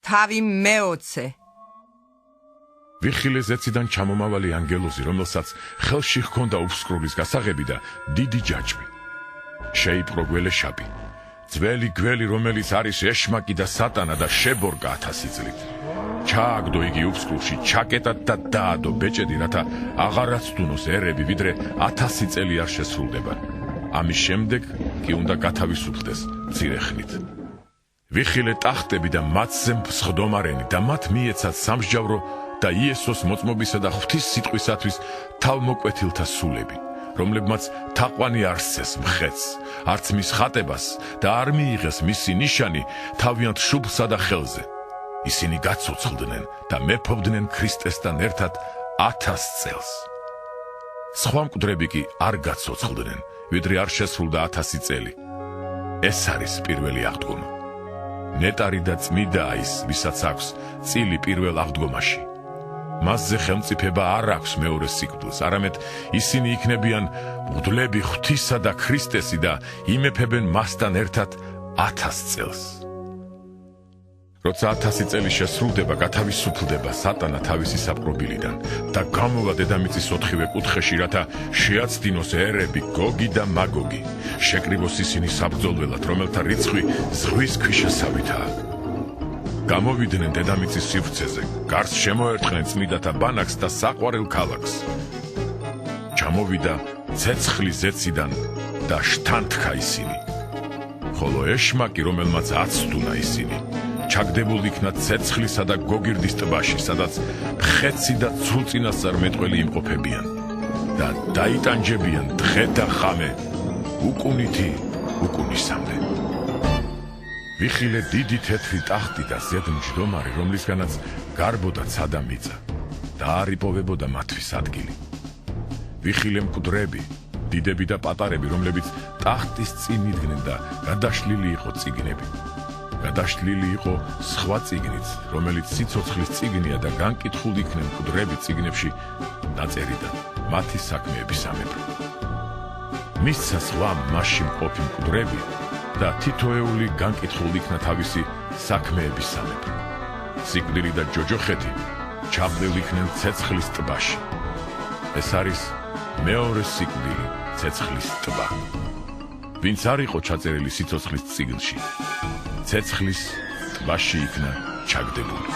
თავი მეოცე. ვიხილე ზეციდან ჩამომავალი ანგელოზი, რომელსაც ხელში ჰქონდა უფსკრულის გასაღები და დიდი ჯაჭვი. შეიპყრო გველეშაპი, ძველი გველი, რომელიც არის ეშმაკი და სატანა და შებორგა 1000 წლით. ჩააგდო იგი უფსკრულში, ჩაკეტა და დაადო ბეჭედი, რათა აღარაც თუნოს ერები, ვიდრე 1000 წელი არ შესრულდება. ამის შემდეგ კი უნდა გათავისუფლდეს მცირე ხნით. ვიხილე ტახტები და მათზე მსხდომარენი და მათ მიეცათ სამსჯავრო და იესოს მოწმობისა და ღვთის სიტყვისათვის თავმოკვეთილთა სულები, რომლებმაც თაყვანი არ სცეს მხეცს, არც მის ხატებას და არ მიიღეს მისი ნიშანი თავიანთ შუბლსა და ხელზე. ისინი გაცოცხლდნენ და მეფობდნენ ქრისტესთან ერთად 1000 წელს. სხვა მკვდრები კი არ გაცოცხლდნენ, ვიდრე არ შესრულდა 1000 წელი. ეს არის პირველი აღდგომა. ნეტარი და წმიდაა ის, ვისაც აქვს წილი პირველ აღდგომაში. მასზე ხელმწიფება არ აქვს მეორე სიკვდილს, არამედ ისინი იქნებიან მღვდლები ღვთისა და ქრისტესი და იმეფებენ მასთან ერთად 1000 წელს. როცა 1000 წელი შესრულდება, გათავისუფლდება სატანა თავისი საპყრობილიდან და გამოვა დედამიწის 4-ვე კუთხეში, რათა შეაცდინოს ერები გოგი და მაგოგი, შეკრიბოს ისინი საბრძოლველად, რომელთა რიცხვი ზღვის ქვიშასავითაა. გამოვიდნენ დედამიწის სივრცეზე, გარს შემოერტყნენ წმიდათა ბანაკს და საყვარელ ქალაქს. ჩამოვიდა ცეცხლი ზეციდან და შთანთქა ისინი, ხოლო ეშმაკი, რომელმაც აცდუნა ისინი, ჩაგდებულ იქნა ცეცხლისა და გოგირდის ტბაში, სადაც მხეცი და ცრუწინასწარმეტყველი იმყოფებიან და დაიტანჯებიან დღე და ხამე, უკუნითი უკუნისამდე. ვიხილე დიდი თეთრი ტახტი და ზედ მჯდომარე, რომლისგანაც გარბოდა ცადა მიწა და არ იპოვებოდა მათთვის ადგილი. ვიხილე მკვდრები, დიდები და პატარები, რომლებიც ტახტის წინ იდგნენ და გადაშლილი იყო წიგნები. გადაშლილი იყო სხვა წიგნიც, რომელიც სიცოცხლის წიგნია და განკითხულ იქნენ მკვდრები წიგნებში დაწერიდან მათი საქმეებისამებრ. მისცა სხვა მასში მყოფი მკვდრები და თითოეული განკითხულ იქნა თავისი საქმეებისამებრ. სიკვდილი და ჯოჯოხეთი ჩაბმულ იქნენ ცეცხლის ტბაში. ეს არის მეორე სიკვდილი, ცეცხლის ტბა. ვინც არ იყო ჩაწერილი სიცოცხლის წიგნში, ცეცხლის ტბაში იქნა ჩაგდებული.